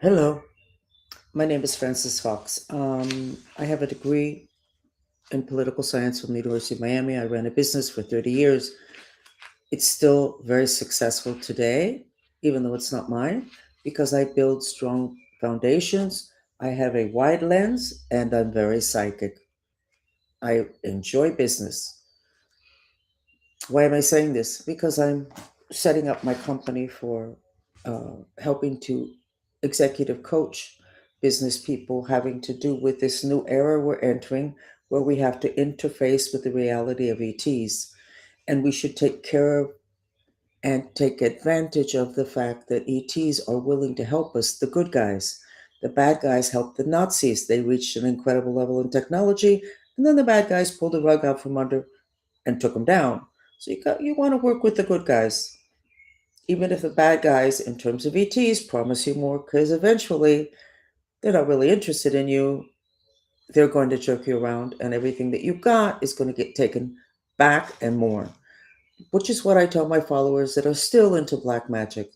Hello, my name is Francis Fox. I have a degree in political science from the University of Miami. I ran a business for 30 years. It's still very successful today, even though it's not mine, because I build strong foundations. I have a wide lens and I'm very psychic. I enjoy business. Why am I saying this? Because I'm setting up my company for helping to executive coach business people having to do with this new era we're entering where we have to interface with the reality of ETs. And we should take care of and take advantage of the fact that ETs are willing to help us, the good guys. The bad guys helped the Nazis. They reached an incredible level in technology, and then the bad guys pulled the rug out from under and took them down. So you want to work with the good guys, even if the bad guys, in terms of ETs, promise you more, because eventually they're not really interested in you. They're going to jerk you around, and everything that you got is going to get taken back and more. Which is what I tell my followers that are still into black magic.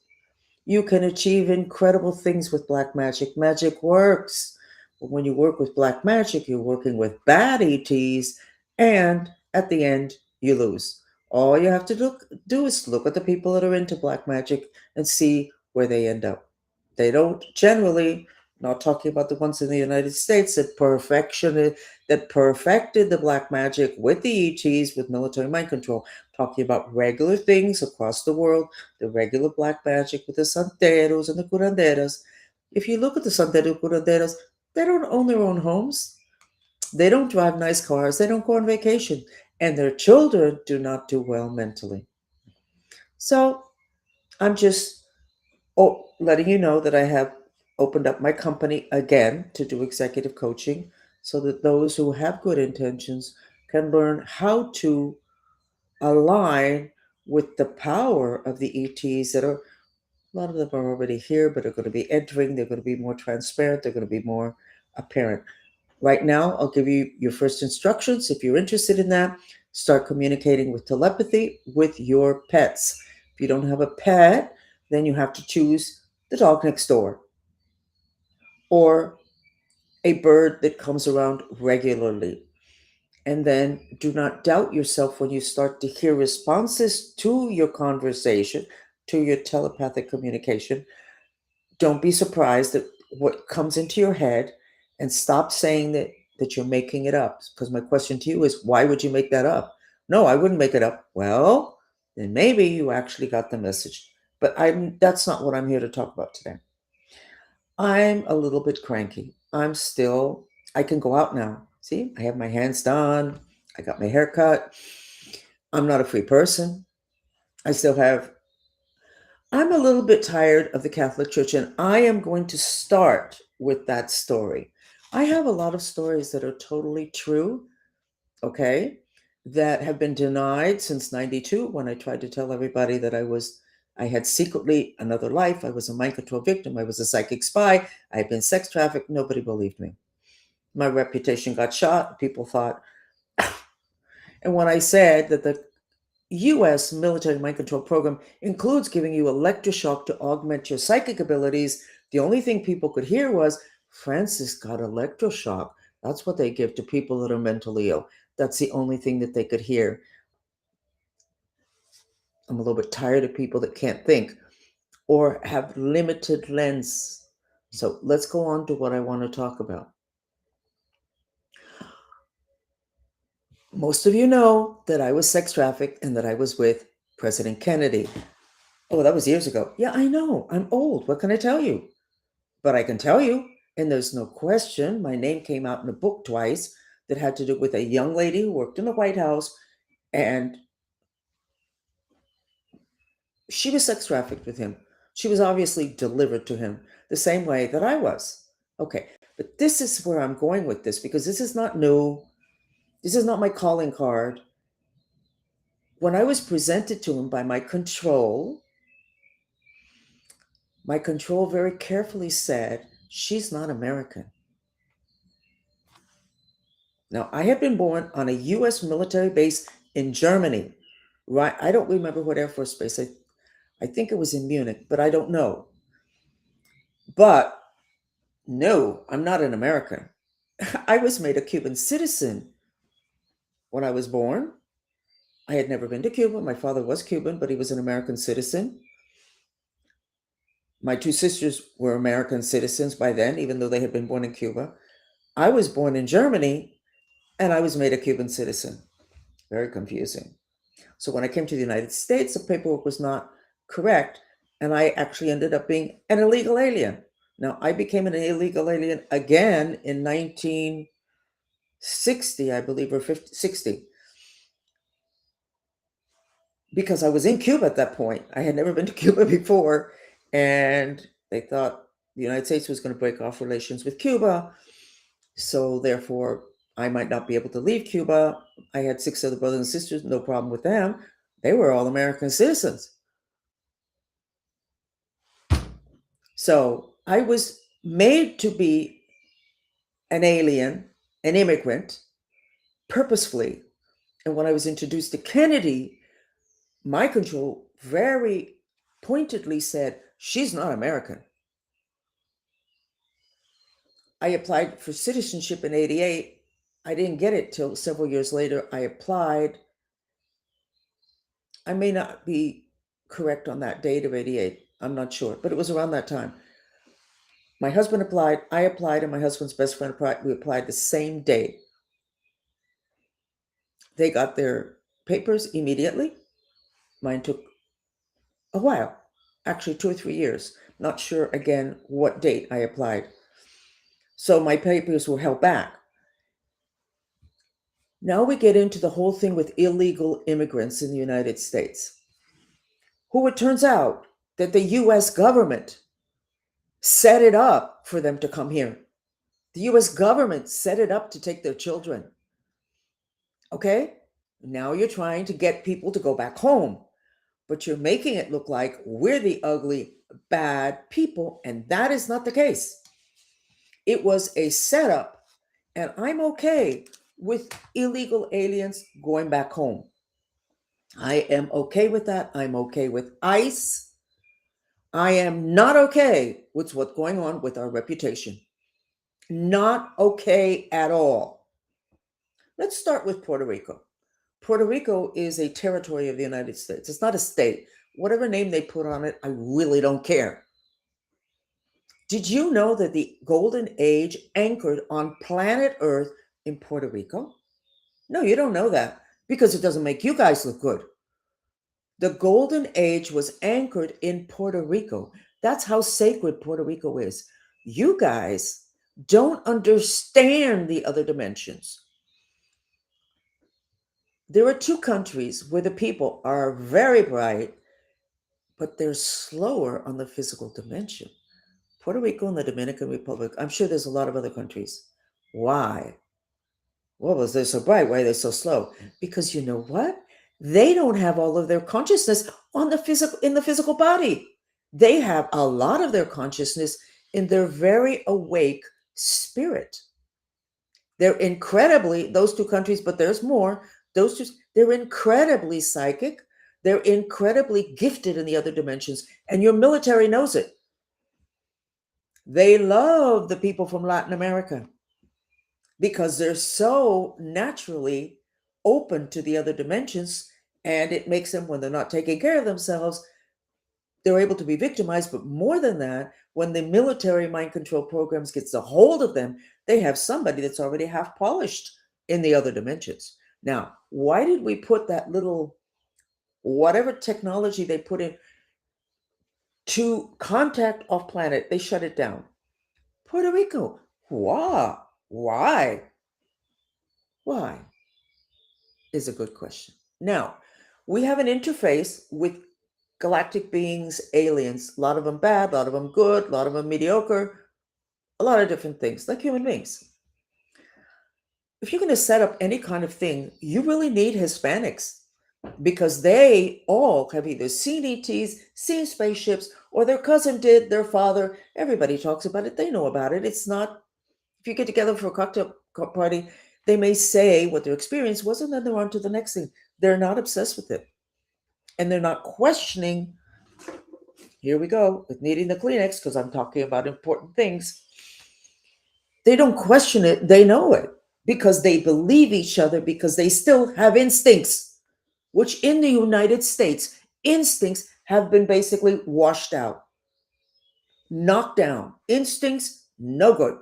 You can achieve incredible things with black magic. Magic works. But when you work with black magic, you're working with bad ETs, and at the end, you lose. All you have to do is look at the people that are into black magic and see where they end up. They don't generally, not talking about the ones in the United States that perfected the black magic with the ETs with military mind control, talking about regular things across the world, the regular black magic with the santeros and the curanderas. If you look at the santeros curanderas, they don't own their own homes. They don't drive nice cars. They don't go on vacation. And their children do not do well mentally. So I'm just letting you know that I have opened up my company again to do executive coaching so that those who have good intentions can learn how to align with the power of the ETs that are, a lot of them are already here, but are going to be entering. They're going to be more transparent. They're going to be more apparent. Right now, I'll give you your first instructions. If you're interested in that, start communicating with telepathy with your pets. If you don't have a pet, then you have to choose the dog next door or a bird that comes around regularly. And then do not doubt yourself when you start to hear responses to your conversation, to your telepathic communication. Don't be surprised at what comes into your head and stop saying that you're making it up. Because my question to you is, why would you make that up? No, I wouldn't make it up. Well, then maybe you actually got the message. But I'm that's not what I'm here to talk about today. I'm a little bit cranky. I can go out now. See, I have my hands done. I got my hair cut. I'm not a free person. I still have, I'm a little bit tired of the Catholic Church, and I am going to start with that story. I have a lot of stories that are totally true, okay, that have been denied since 92 when I tried to tell everybody that I had secretly another life. I was a mind control victim. I was a psychic spy. I had been sex trafficked. Nobody believed me. My reputation got shot. People thought, and when I said that the US military mind control program includes giving you electroshock to augment your psychic abilities, the only thing people could hear was, Francis got electroshock. That's what they give to people that are mentally ill. That's the only thing that they could hear. I'm a little bit tired of people that can't think or have limited lens. So let's go on to what I want to talk about. Most of you know that I was sex trafficked and that I was with President Kennedy. Oh, that was years ago. Yeah, I know. I'm old. What can I tell you? But I can tell you, and there's no question, my name came out in a book twice that had to do with a young lady who worked in the White House, and she was sex trafficked with him. She was obviously delivered to him the same way that I was. Okay, but this is where I'm going with this because this is not new. This is not my calling card. When I was presented to him by my control very carefully said, she's not American. Now, I had been born on a US military base in Germany, right? I don't remember what Air Force base. I think it was in Munich, but I don't know. But No, I'm not an American. I was made a Cuban citizen when I was born. I had never been to Cuba. My father was Cuban, but he was an American citizen. My two sisters were American citizens by then, even though they had been born in Cuba. I was born in Germany and I was made a Cuban citizen. Very confusing. So when I came to the United States, the paperwork was not correct, and I actually ended up being an illegal alien. Now, I became an illegal alien again in 1960, I believe, or 50, 60, because I was in Cuba at that point. I had never been to Cuba before, and they thought the United States was going to break off relations with Cuba. So therefore, I might not be able to leave Cuba. I had six other brothers and sisters, no problem with them. They were all American citizens. So I was made to be an alien, an immigrant, purposefully. And when I was introduced to Kennedy, my control very pointedly said, she's not American. I applied for citizenship in 88. I didn't get it till several years later. I applied. I may not be correct on that date of 88. I'm not sure, but it was around that time. My husband applied, I applied, and my husband's best friend applied. We applied the same day. They got their papers immediately. Mine took a while, actually 2 or 3 years. Not sure again what date I applied. So my papers were held back. Now we get into the whole thing with illegal immigrants in the United States, who it turns out that the US government set it up for them to come here. The US government set it up to take their children. Okay? Now you're trying to get people to go back home, but you're making it look like we're the ugly, bad people, and that is not the case. It was a setup, and I'm okay with illegal aliens going back home. I am okay with that. I'm okay with ICE. I am not okay with what's going on with our reputation. Not okay at all. Let's start with Puerto Rico. Puerto Rico is a territory of the United States. It's not a state. Whatever name they put on it, I really don't care. Did you know that the Golden Age anchored on planet Earth in Puerto Rico? No, you don't know that because it doesn't make you guys look good. The Golden Age was anchored in Puerto Rico. That's how sacred Puerto Rico is. You guys don't understand the other dimensions. There are two countries where the people are very bright, but they're slower on the physical dimension. Puerto Rico and the Dominican Republic. I'm sure there's a lot of other countries. Why? Well, was they so bright? Why are they so slow? Because you know what? They don't have all of their consciousness on the physical in the physical body. They have a lot of their consciousness in their very awake spirit. They're incredibly those two countries, but there's more. Those two, they're incredibly psychic. They're incredibly gifted in the other dimensions, and your military knows it. They love the people from Latin America because they're so naturally open to the other dimensions, and it makes them, when they're not taking care of themselves, they're able to be victimized. But more than that, when the military mind control programs gets a hold of them, they have somebody that's already half polished in the other dimensions. Now, why did we put that little whatever technology they put in to contact off planet? They shut it down. Puerto Rico. Why? Why? Why is a good question. Now, we have an interface with galactic beings, aliens, a lot of them bad, a lot of them good, a lot of them mediocre, a lot of different things, like human beings. If you're going to set up any kind of thing, you really need Hispanics because they all have either seen ETs, seen spaceships, or their cousin did, their father. Everybody talks about it. They know about it. It's not, if you get together for a cocktail party, they may say what their experience was, and then they're on to the next thing. They're not obsessed with it. And they're not questioning. Here we go with needing the Kleenex because I'm talking about important things. They don't question it, they know it because they believe each other, because they still have instincts, which in the United States, instincts have been basically washed out, knocked down. Instincts, no good.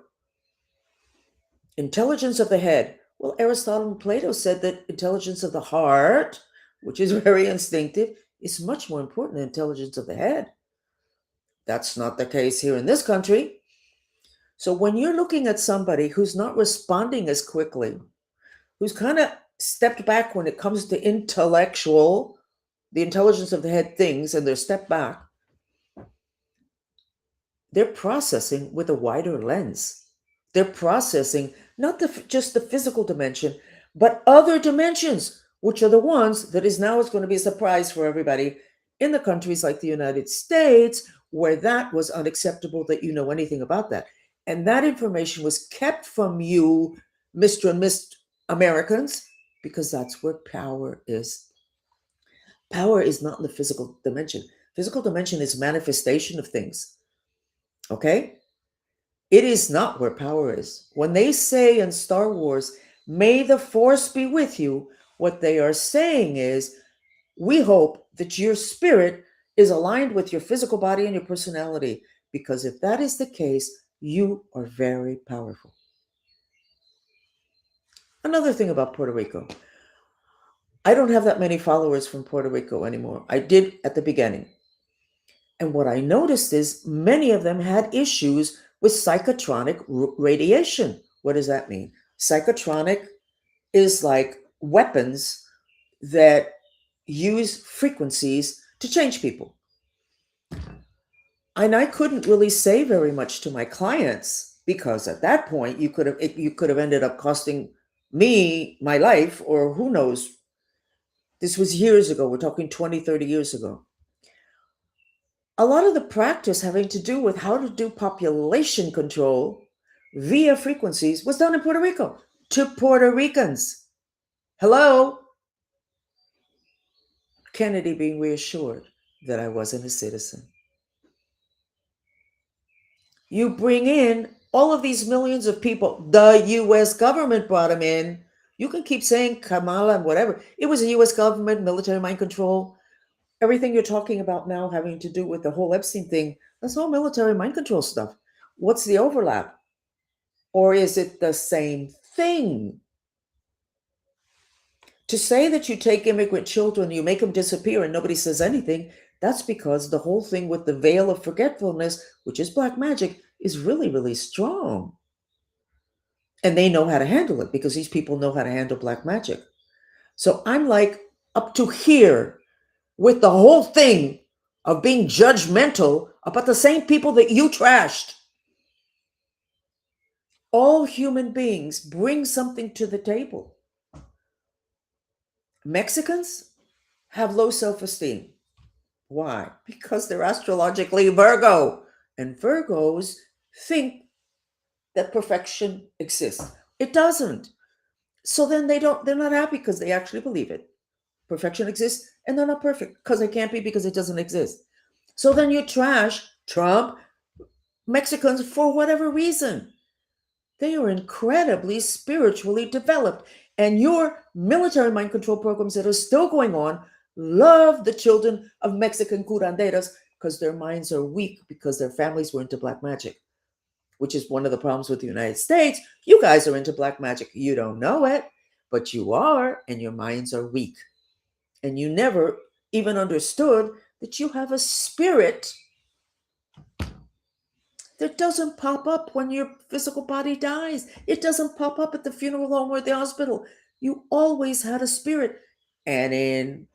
Intelligence of the head. Well, Aristotle and Plato said that intelligence of the heart, which is very instinctive, is much more important than intelligence of the head. That's not the case here in this country. So when you're looking at somebody who's not responding as quickly, who's kind of stepped back when it comes to intellectual, the intelligence of the head things, and they're stepped back, they're processing with a wider lens. They're processing not just the physical dimension, but other dimensions, which are the ones that is going to be a surprise for everybody in the countries like the United States, where that was unacceptable that you know anything about that. And that information was kept from you, Mr. and Miss Americans, because that's where power is. Power is not in the physical dimension. Physical dimension is manifestation of things. Okay? It is not where power is. When they say in Star Wars, may the force be with you, what they are saying is, we hope that your spirit is aligned with your physical body and your personality, because if that is the case, you are very powerful. Another thing about Puerto Rico, I don't have that many followers from Puerto Rico anymore. I did at the beginning. And what I noticed is many of them had issues with psychotronic radiation. What does that mean? Psychotronic is like weapons that use frequencies to change people. And I couldn't really say very much to my clients because at that point you could have ended up costing me my life, or who knows. This was years ago. We're talking 20, 30 years ago. A lot of the practice having to do with how to do population control via frequencies was done in Puerto Rico to Puerto Ricans. Hello? Kennedy being reassured that I wasn't a citizen. You bring in all of these millions of people. The US government brought them in. You can keep saying Kamala and whatever. It was a US government, military mind control. Everything you're talking about now having to do with the whole Epstein thing, that's all military mind control stuff. What's the overlap? Or is it the same thing? To say that you take immigrant children, you make them disappear, and nobody says anything, that's because the whole thing with the veil of forgetfulness, which is black magic, is really, really strong. And they know how to handle it because these people know how to handle black magic. So I'm like up to here with the whole thing of being judgmental about the same people that you trashed. All human beings bring something to the table. Mexicans have low self-esteem. Why? Because they're astrologically Virgo. And Virgos think that perfection exists. It doesn't. So then they're not happy because they actually believe it. Perfection exists and they're not perfect because it can't be because it doesn't exist. So then you trash Trump, Mexicans for whatever reason. They are incredibly spiritually developed. And your military mind control programs that are still going on love the children of Mexican curanderas because their minds are weak because their families were into black magic, which is one of the problems with the United States. You guys are into black magic. You don't know it, but you are, and your minds are weak. And you never even understood that you have a spirit that doesn't pop up when your physical body dies. It doesn't pop up at the funeral home or the hospital. You always had a spirit. And in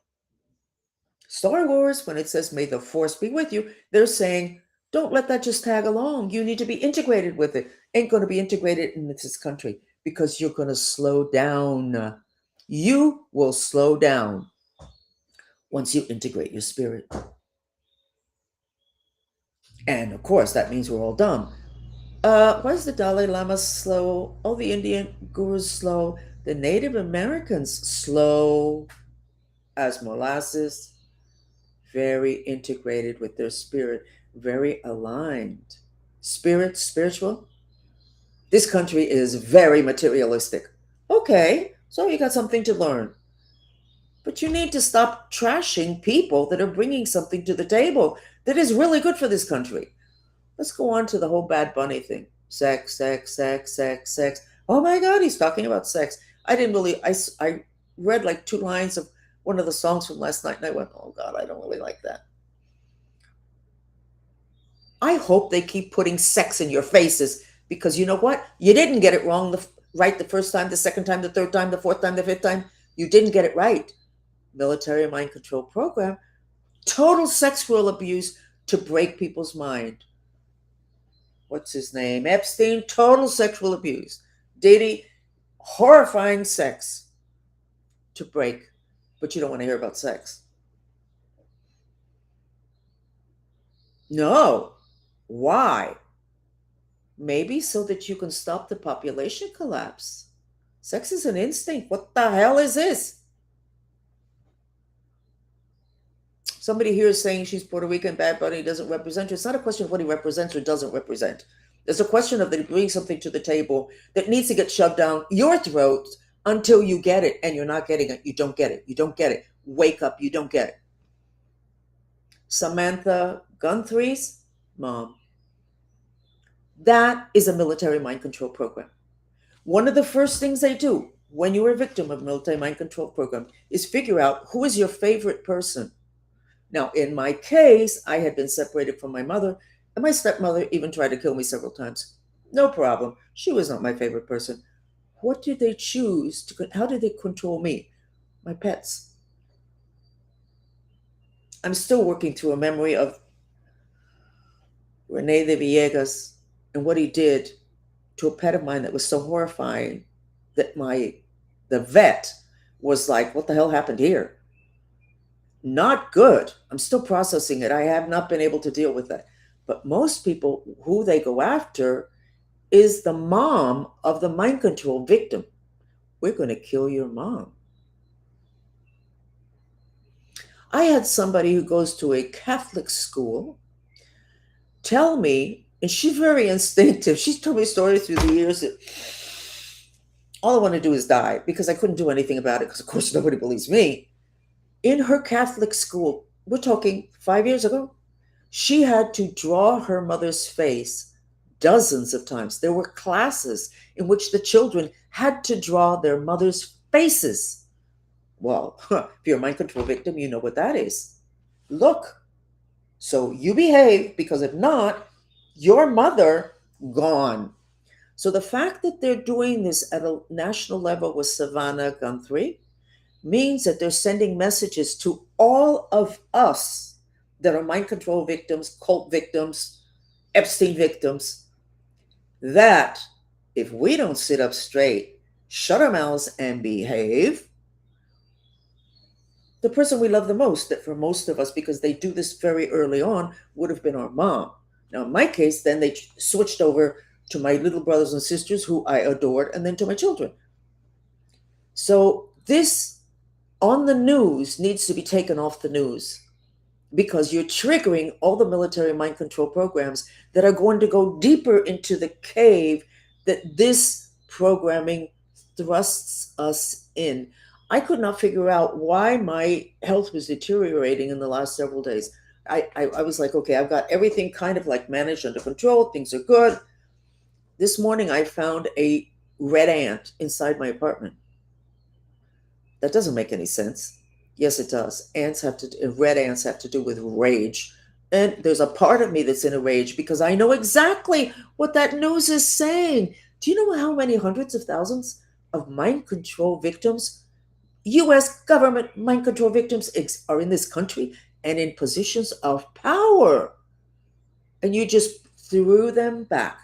Star Wars, when it says, may the force be with you, they're saying, don't let that just tag along. You need to be integrated with it. Ain't going to be integrated in this country because you're going to slow down. You will slow down once you integrate your spirit. And of course, that means we're all dumb. Why is the Dalai Lama slow? All the Indian gurus slow. The Native Americans slow as molasses, very integrated with their spirit, very aligned. Spirit, spiritual, This country is very materialistic. Okay, so you got something to learn. But you need to stop trashing people that are bringing something to the table that is really good for this country. Let's go on to the whole Bad Bunny thing. Sex, sex, sex, sex, sex. Oh my God, he's talking about sex. I didn't really, I read like two lines of one of the songs from last night and I went, oh God, I don't really like that. I hope they keep putting sex in your faces because you know what? You didn't get it wrong right the first time, the second time, the third time, the fourth time, the fifth time. You didn't get it right. Military mind control program, total sexual abuse to break people's mind. What's his name? Epstein, total sexual abuse. Diddy, horrifying sex to break, but you don't want to hear about sex. No. Why? Maybe so that you can stop the population collapse. Sex is an instinct. What the hell is this? Somebody here is saying she's Puerto Rican, Bad Bunny doesn't represent her. It's not a question of what he represents or doesn't represent. There's a question of that he brings something to the table that needs to get shoved down your throat until you get it, and you're not getting it. You don't get it. You don't get it. Wake up. You don't get it. Samantha Guthrie's mom. That is a military mind control program. One of the first things they do when you're a victim of a military mind control program is figure out who is your favorite person. Now, in my case, I had been separated from my mother, and my stepmother even tried to kill me several times. No problem. She was not my favorite person. What did they choose to, how did they control me? My pets. I'm still working through a memory of Rene de Villegas and what he did to a pet of mine that was so horrifying that the vet was like, what the hell happened here? Not good. I'm still processing it. I have not been able to deal with that. But most people who they go after is the mom of the mind control victim. We're going to kill your mom. I had somebody who goes to a Catholic school tell me, and she's very instinctive. She's told me stories through the years that all I want to do is die because I couldn't do anything about it because, of course, nobody believes me. In her Catholic school, we're talking 5 years ago, she had to draw her mother's face dozens of times. There were classes in which the children had to draw their mother's faces. Well, if you're a mind control victim, you know what that is. Look, so you behave because if not, your mother gone. So the fact that they're doing this at a national level with Savannah Guthrie means that they're sending messages to all of us that are mind control victims, cult victims, Epstein victims, that if we don't sit up straight, shut our mouths, and behave, the person we love the most, that for most of us, because they do this very early on, would have been our mom. Now, in my case, then they switched over to my little brothers and sisters who I adored, and then to my children. So this on the news needs to be taken off the news because you're triggering all the military mind control programs that are going to go deeper into the cave that this programming thrusts us in. I could not figure out why my health was deteriorating in the last several days. I was like, okay, I've got everything kind of like managed under control. Things are good. This morning I found a red ant inside my apartment. That doesn't make any sense. Yes, it does. Red ants have to do with rage. And there's a part of me that's in a rage because I know exactly what that news is saying. Do you know how many hundreds of thousands of mind control victims, US government mind control victims, are in this country and in positions of power? And you just threw them back.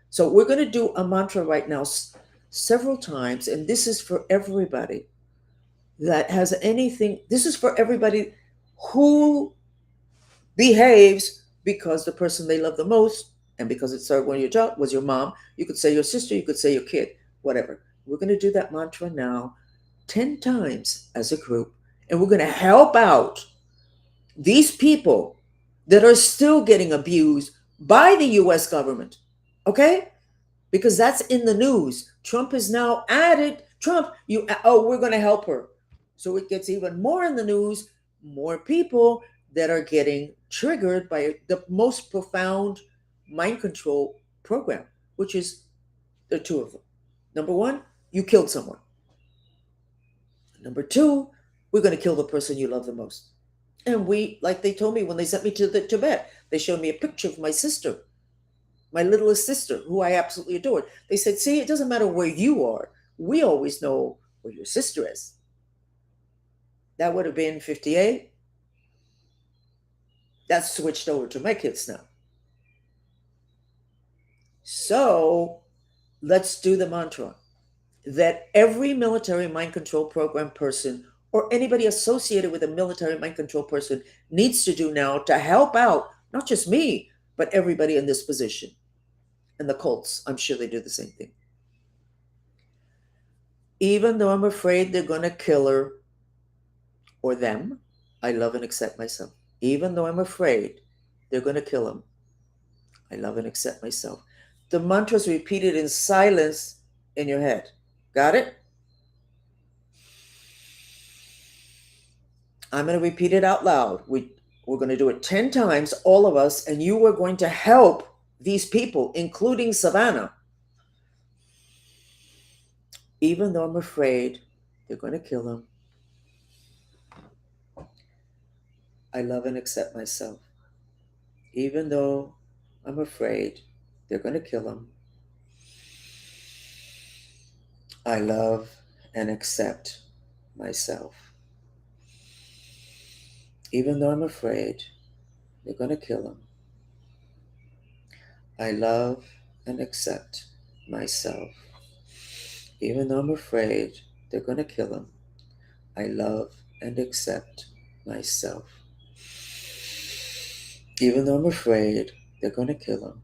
So we're going to do a mantra right now several times, and this is for everybody that has anything. This is for everybody who behaves because the person they love the most, and because it started when your job was your mom. You could say your sister, you could say your kid, whatever. We're going to do that mantra now 10 times as a group, and we're going to help out these people that are still getting abused by the US government. Okay? because that's in the news. Trump has now added Trump. Oh, we're going to help her, so it gets even more in the news. More people that are getting triggered by the most profound mind control program, which is there are two of them. Number one, you killed someone. Number two, we're going to kill the person you love the most. And like they told me when they sent me to the Tibet, they showed me a picture of my sister, my littlest sister, who I absolutely adored. They said, see, it doesn't matter where you are. We always know where your sister is. That would have been 58. That's switched over to my kids now. So let's do the mantra that every military mind control program person or anybody associated with a military mind control person needs to do now to help out, not just me, but everybody in this position. And the cults, I'm sure they do the same thing. Even though I'm afraid they're going to kill her or them, I love and accept myself. Even though I'm afraid they're going to kill him, I love and accept myself. The mantra is repeated in silence in your head. Got it? I'm going to repeat it out loud. We're going to do it 10 times, all of us, and you are going to help these people, including Savannah. Even though I'm afraid they're going to kill him, I love and accept myself. Even though I'm afraid they're going to kill him, I love and accept myself. Even though I'm afraid they're going to kill him, I love and accept myself. Even though I'm afraid they're going to kill him, I love and accept myself. Even though I'm afraid they're going to kill him,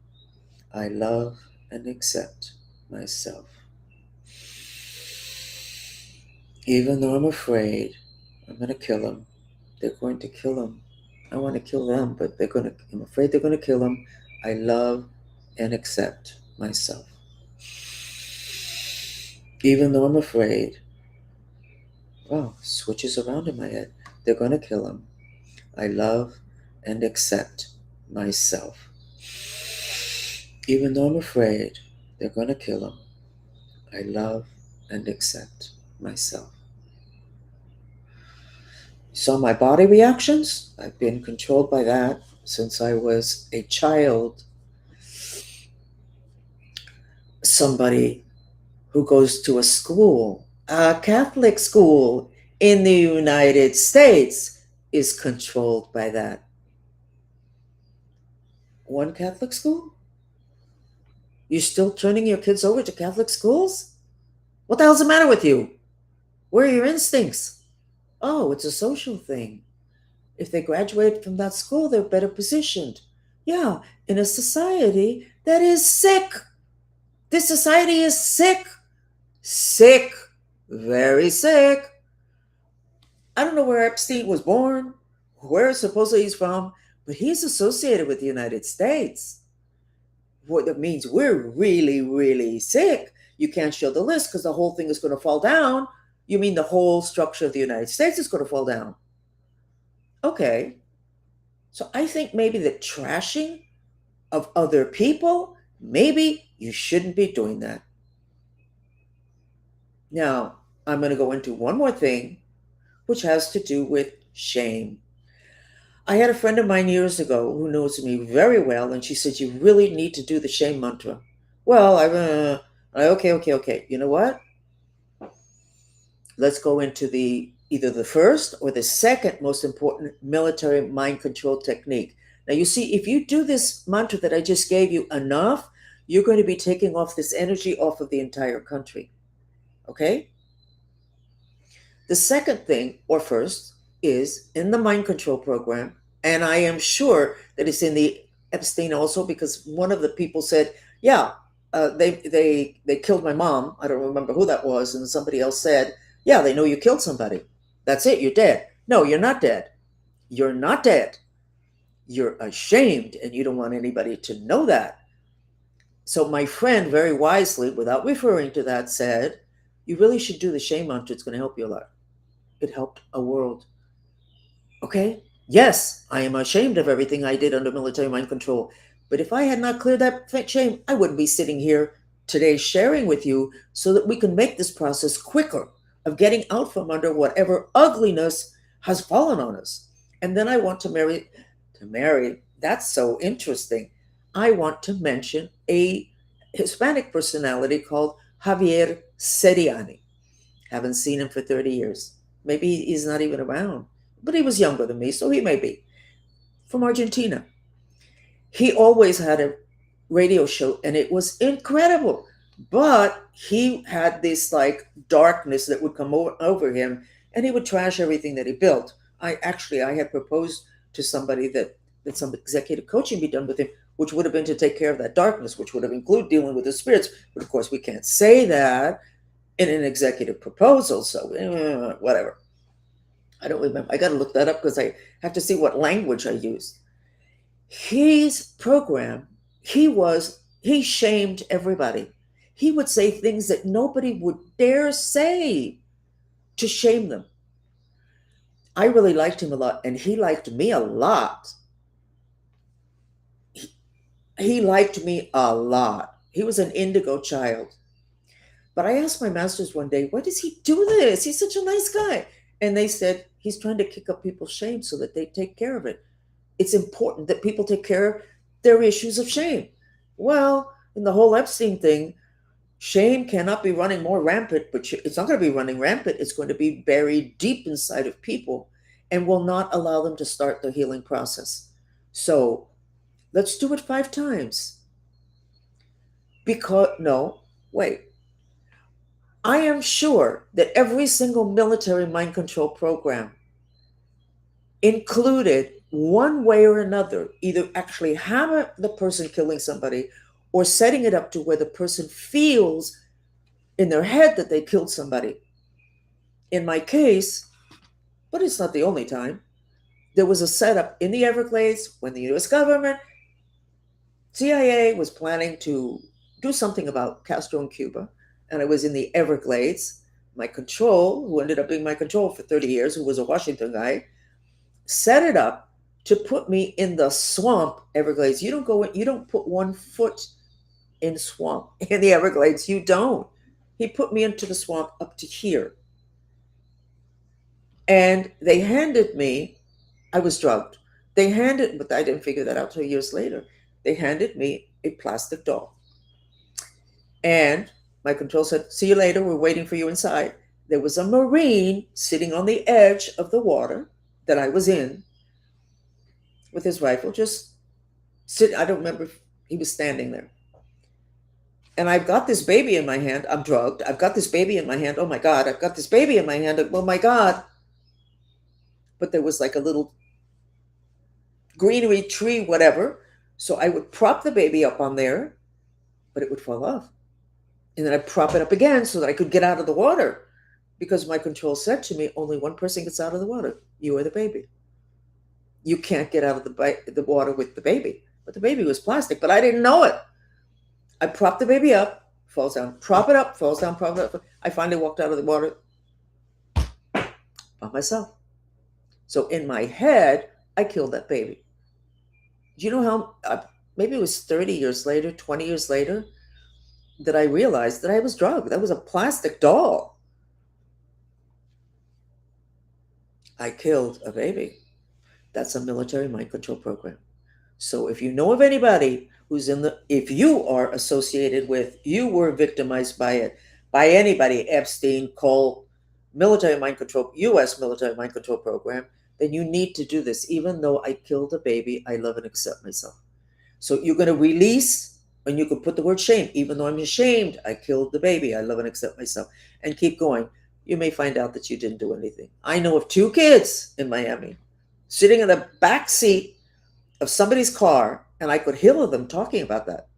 I love and accept myself. Even though I'm afraid I'm going to kill him, they're going to kill him. I want to kill them, but I'm afraid they're going to kill him. I love and accept myself. Even though I'm afraid, switches around in my head. They're going to kill him. I love and accept myself. Even though I'm afraid they're going to kill him, I love and accept myself. So my body reactions, I've been controlled by that since I was a child. Somebody who goes to a Catholic school in the United States, is controlled by that. One Catholic school? You're still turning your kids over to Catholic schools? What the hell's the matter with you? Where are your instincts? Oh, it's a social thing. If they graduate from that school, they're better positioned. Yeah, in a society that is sick. This society is sick. Sick. Very sick. I don't know where Epstein was born, where supposedly he's from, but he's associated with the United States. What that means, we're really, really sick. You can't show the list because the whole thing is going to fall down. You mean the whole structure of the United States is going to fall down? Okay. So I think maybe the trashing of other people, maybe you shouldn't be doing that. Now, I'm going to go into one more thing, which has to do with shame. I had a friend of mine years ago who knows me very well, and she said, you really need to do the shame mantra. Well, okay. You know what? Let's go into either the first or the second most important military mind control technique. Now, you see, if you do this mantra that I just gave you enough, you're going to be taking off this energy off of the entire country. Okay? The second thing, or first, is in the mind control program, and I am sure that it's in the Epstein also, because one of the people said, yeah, they killed my mom. I don't remember who that was. And somebody else said, yeah, they know you killed somebody. That's it. You're dead. No, you're not dead. You're not dead. You're ashamed, and you don't want anybody to know that. So my friend very wisely, without referring to that, said, "You really should do the shame mantra. It's going to help you a lot." It helped a world. Okay? Yes, I am ashamed of everything I did under military mind control. But if I had not cleared that shame, I wouldn't be sitting here today sharing with you so that we can make this process quicker of getting out from under whatever ugliness has fallen on us. And then I want to marry. That's so interesting. I want to mention a Hispanic personality called Javier Seriani. Haven't seen him for 30 years. Maybe he's not even around, but he was younger than me, so he may be. From Argentina. He always had a radio show and it was incredible. But he had this like darkness that would come over him and he would trash everything that he built. I had proposed to somebody that some executive coaching be done with him, which would have been to take care of that darkness, which would have included dealing with the spirits. But of course, we can't say that in an executive proposal. So whatever. I don't remember. I got to look that up because I have to see what language I used. His program, he shamed everybody. He would say things that nobody would dare say to shame them. I really liked him a lot, and he liked me a lot. He liked me a lot. He was an indigo child. But I asked my masters one day, why does he do this? He's such a nice guy. And they said, he's trying to kick up people's shame so that they take care of it. It's important that people take care of their issues of shame. Well, in the whole Epstein thing, shame cannot be running more rampant, but it's not going to be running rampant. It's going to be buried deep inside of people and will not allow them to start the healing process. So let's do it 5 times. Because, no, wait. I am sure that every single military mind control program included one way or another, either actually have the person killing somebody or setting it up to where the person feels in their head that they killed somebody. In my case, but it's not the only time, there was a setup in the Everglades when the US government, CIA was planning to do something about Castro in Cuba, and I was in the Everglades. My control, who ended up being my control for 30 years, who was a Washington guy, set it up to put me in the swamp Everglades. You don't go in, you don't put 1 foot in swamp in the Everglades. You don't. He put me into the swamp up to here. And they handed me, I was drugged. They handed, but I didn't figure that out till years later. They handed me a plastic doll. And my control said, see you later. We're waiting for you inside. There was a Marine sitting on the edge of the water that I was in with his rifle, just sitting. I don't remember if he was standing there. And I've got this baby in my hand. I'm drugged. I've got this baby in my hand. Oh my God, I've got this baby in my hand. Oh my God. But there was like a little greenery tree, whatever. So I would prop the baby up on there, but it would fall off. And then I'd prop it up again so that I could get out of the water. Because my control said to me, only one person gets out of the water. You or the baby. You can't get out of the water with the baby. But the baby was plastic, but I didn't know it. I prop the baby up, falls down. Prop it up, falls down, prop it up. I finally walked out of the water by myself. So in my head, I killed that baby. Do you know how, maybe it was 30 years later, 20 years later, that I realized that I was drugged. That was a plastic doll. I killed a baby. That's a military mind control program. So if you know of anybody who's if you are associated with, you were victimized by it, by anybody, Epstein, Cole, military mind control, US military mind control program, then you need to do this. Even though I killed a baby, I love and accept myself. So you're going to release, and you can put the word shame. Even though I'm ashamed, I killed the baby, I love and accept myself. And keep going. You may find out that you didn't do anything. I know of 2 kids in Miami sitting in the back seat of somebody's car, and I could hear them talking about that,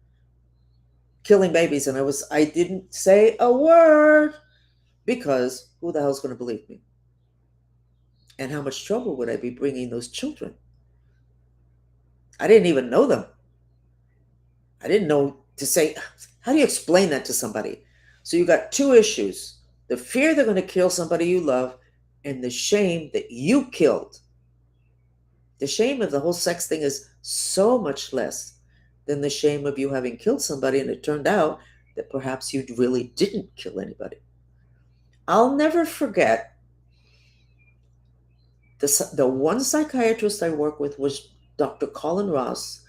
killing babies, and I didn't say a word because who the hell's going to believe me? And how much trouble would I be bringing those children? I didn't even know them. I didn't know to say, how do you explain that to somebody? So you got two issues: the fear they're going to kill somebody you love, and the shame that you killed. The shame of the whole sex thing is so much less than the shame of you having killed somebody and it turned out that perhaps you really didn't kill anybody. I'll never forget the one psychiatrist I worked with was Dr. Colin Ross,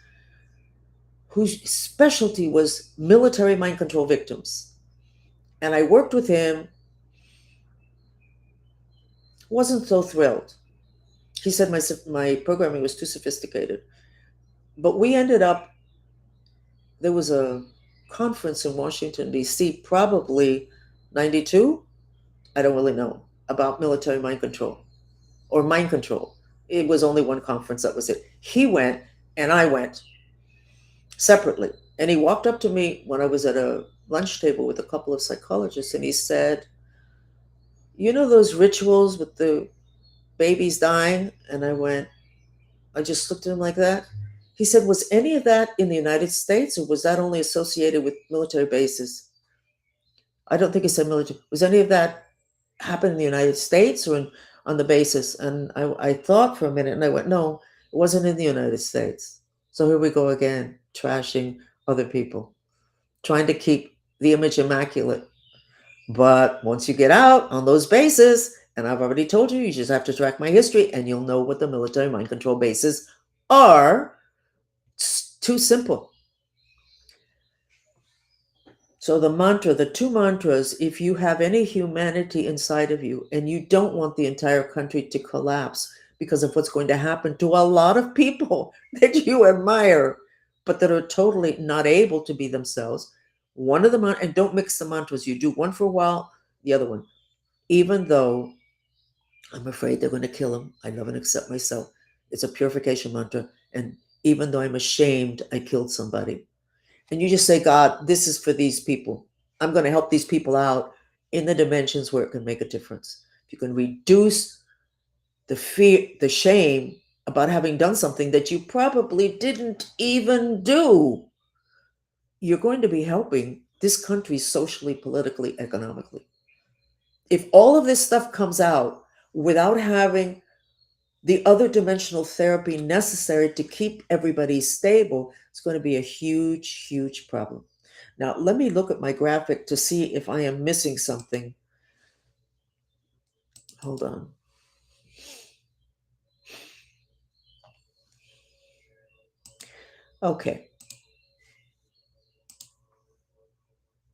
whose specialty was military mind control victims. And I worked with him, wasn't so thrilled. He said my programming was too sophisticated. But we ended up, there was a conference in Washington, D.C., probably 92, I don't really know, about military mind control or mind control. It was only one conference, that was it. He went and I went separately. And he walked up to me when I was at a lunch table with a couple of psychologists and he said, "You know those rituals with the babies dying?" And I just looked at him like that. He said, "Was any of that in the United States or was that only associated with military bases?" I don't think he said military. Was any of that happen in the United States or on the basis? And I thought for a minute and I went, no, it wasn't in the United States. So here we go again, trashing other people, trying to keep the image immaculate. But once you get out on those bases, and I've already told you, you just have to track my history and you'll know what the military mind control bases are. It's too simple. So the mantra, the two mantras, if you have any humanity inside of you and you don't want the entire country to collapse because of what's going to happen to a lot of people that you admire, but that are totally not able to be themselves, one of the mantras, and don't mix the mantras, you do one for a while, the other one. Even though I'm afraid they're going to kill him, I love and accept myself. It's a purification mantra. And even though I'm ashamed I killed somebody, and you just say, God, this is for these people. I'm going to help these people out in the dimensions where it can make a difference. If you can reduce the fear, the shame about having done something that you probably didn't even do, you're going to be helping this country socially, politically, economically. If all of this stuff comes out without having the other dimensional therapy necessary to keep everybody stable, it's going to be a huge, huge problem. Now, let me look at my graphic to see if I am missing something. Hold on. Okay.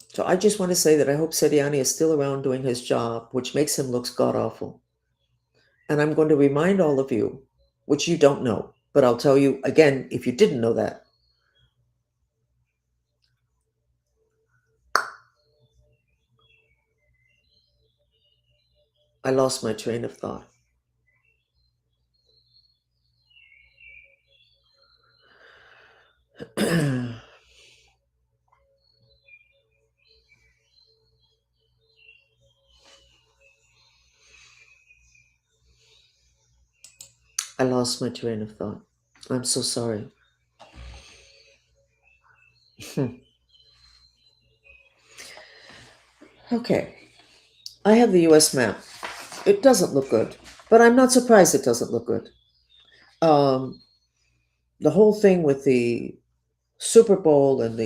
So I just want to say that I hope Sediani is still around doing his job, which makes him look god awful. And I'm going to remind all of you, which you don't know, but I'll tell you again if you didn't know that. I lost my train of thought. I lost my train of thought. I'm so sorry. Okay. I have the US map. It doesn't look good, but I'm not surprised it doesn't look good. Um, the whole thing with the Super Bowl and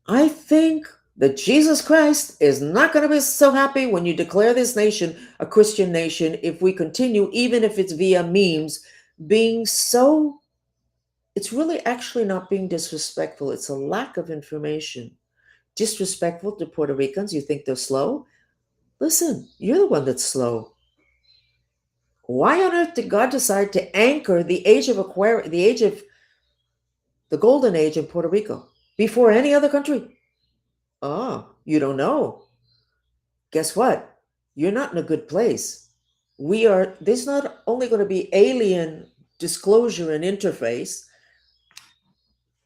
I think that Jesus Christ is not going to be so happy when you declare this nation a Christian nation if we continue, even if it's via memes, being so. It's really actually not being disrespectful, it's a lack of information. Disrespectful to Puerto Ricans, you think they're slow? Listen, you're the one that's slow. Why on earth did God decide to anchor the age of Aquarius, the age of the golden age in Puerto Rico before any other country? Oh, you don't know. Guess what? You're not in a good place. There's not only going to be alien disclosure and interface,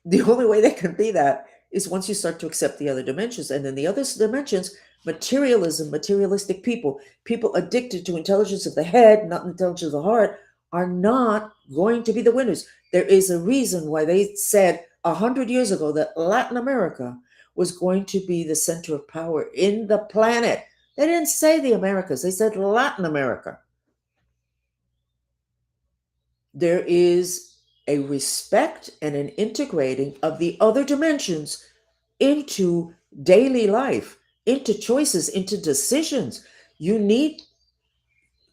the only way they can be that is once you start to accept the other dimensions. And then the other dimensions, materialism, materialistic people, people addicted to intelligence of the head, not intelligence of the heart, are not going to be the winners. There is a reason why they said 100 years ago that Latin America was going to be the center of power in the planet. They didn't say the Americas, they said Latin America. There is a respect and an integrating of the other dimensions into daily life, into choices, into decisions. You need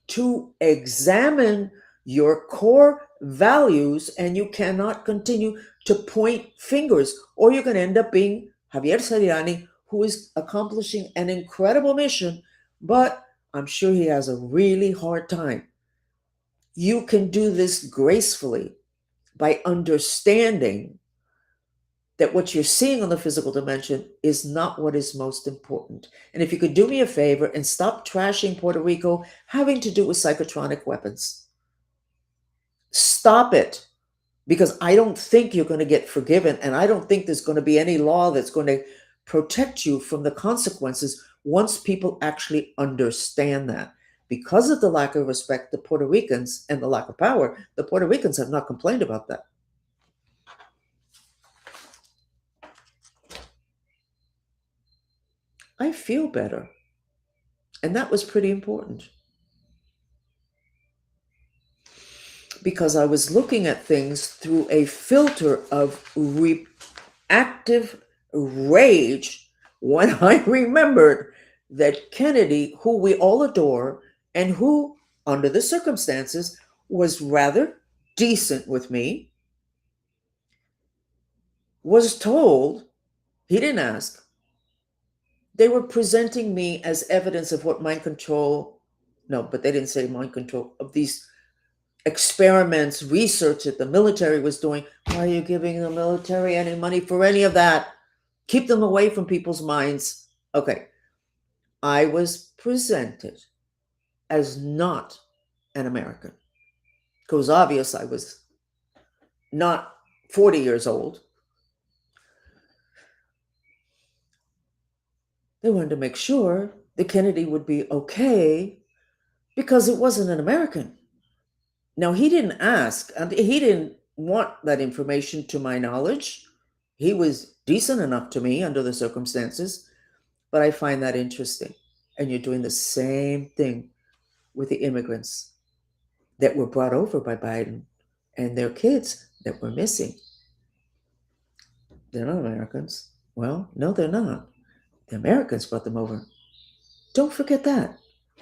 to examine your core values, and you cannot continue to point fingers, or you're going to end up being Javier Seriani, who is accomplishing an incredible mission, but I'm sure he has a really hard time. You can do this gracefully by understanding that what you're seeing on the physical dimension is not what is most important. And if you could do me a favor and stop trashing Puerto Rico having to do with psychotronic weapons, stop it, because I don't think you're going to get forgiven. And I don't think there's going to be any law that's going to protect you from the consequences once people actually understand that. Because of the lack of respect, the Puerto Ricans, and the lack of power, the Puerto Ricans have not complained about that. I feel better. And that was pretty important. Because I was looking at things through a filter of reactive rage when I remembered that Kennedy, who we all adore, and who, under the circumstances, was rather decent with me, was told, he didn't ask, they were presenting me as evidence of what mind control, no, but they didn't say mind control, of these experiments, research that the military was doing. Why are you giving the military any money for any of that? Keep them away from people's minds. Okay. I was presented as not an American. It was obvious I was not 40 years old. They wanted to make sure that Kennedy would be okay because it wasn't an American. Now, he didn't ask, and he didn't want that information to my knowledge. He was decent enough to me under the circumstances, but I find that interesting. And you're doing the same thing with the immigrants that were brought over by Biden and their kids that were missing. They're not Americans. Well, no, they're not. The Americans brought them over. Don't forget that.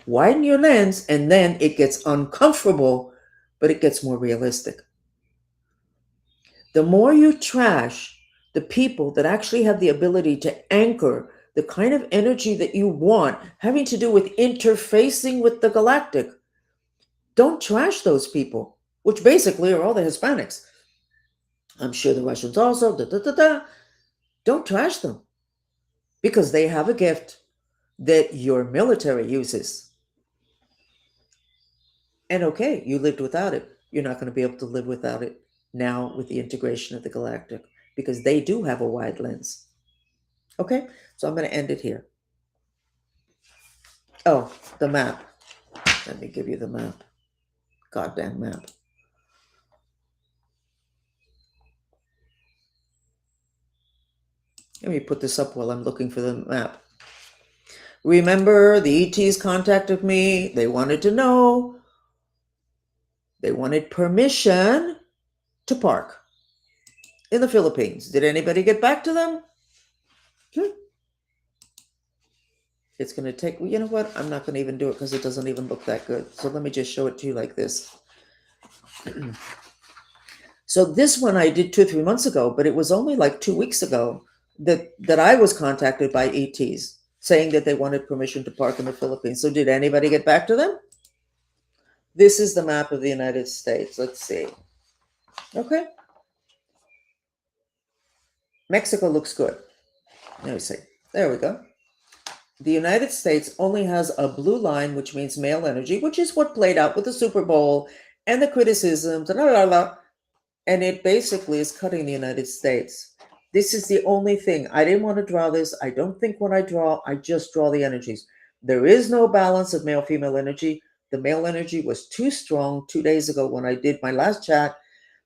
Widen your lens, and then it gets uncomfortable, but it gets more realistic. The more you trash the people that actually have the ability to anchor the kind of energy that you want, having to do with interfacing with the galactic, don't trash those people, which basically are all the Hispanics. I'm sure the Russians also, Don't trash them, because they have a gift that your military uses. And okay, you lived without it. You're not going to be able to live without it now with the integration of the galactic, because they do have a wide lens. Okay, so I'm going to end it here. Oh, the map. Let me give you the map. Goddamn map. Let me put this up while I'm looking for the map. Remember, the ETs contacted me. They wanted to know. They wanted permission to park in the Philippines. Did anybody get back to them? It's going to take, you know what? I'm not going to even do it because it doesn't even look that good. So let me just show it to you like this. So this one I did 2 or 3 months ago, but it was only like 2 weeks ago that I was contacted by ETs saying that they wanted permission to park in the Philippines. So did anybody get back to them? This is the map of the United States. Let's see. Okay. Mexico looks good. Let me see. There we go. The United States only has a blue line, which means male energy, which is what played out with the Super Bowl and the criticisms, and it basically is cutting the United States. This is the only thing. I didn't want to draw this. I don't think when I draw, I just draw the energies. There is no balance of male-female energy. The male energy was too strong 2 days ago when I did my last chat.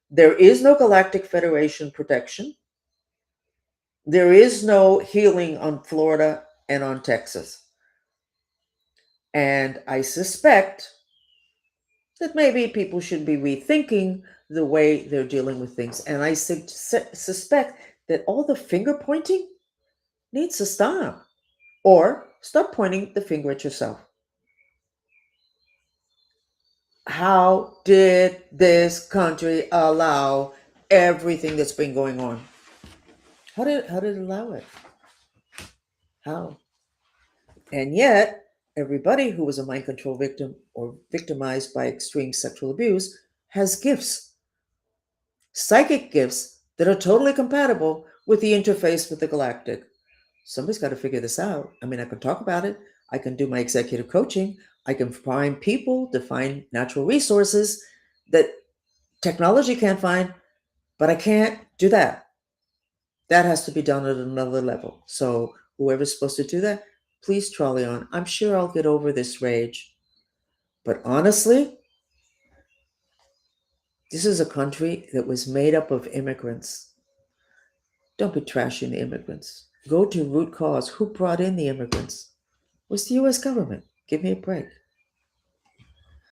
There is no Galactic Federation protection. There is no healing on Florida and on Texas. And I suspect that maybe people should be rethinking the way they're dealing with things. And I suspect that all the finger pointing needs to stop. Or stop pointing the finger at yourself. How did this country allow everything that's been going on? How did it allow it? How? And yet, everybody who was a mind control victim or victimized by extreme sexual abuse has gifts, psychic gifts that are totally compatible with the interface with the galactic. Somebody's got to figure this out. I mean, I can talk about it. I can do my executive coaching. I can find people to find natural resources that technology can't find, but I can't do that. That has to be done at another level. So whoever's supposed to do that, please trolley on. I'm sure I'll get over this rage. But honestly, this is a country that was made up of immigrants. Don't be trashing the immigrants. Go to root cause. Who brought in the immigrants? It was the US government. Give me a break.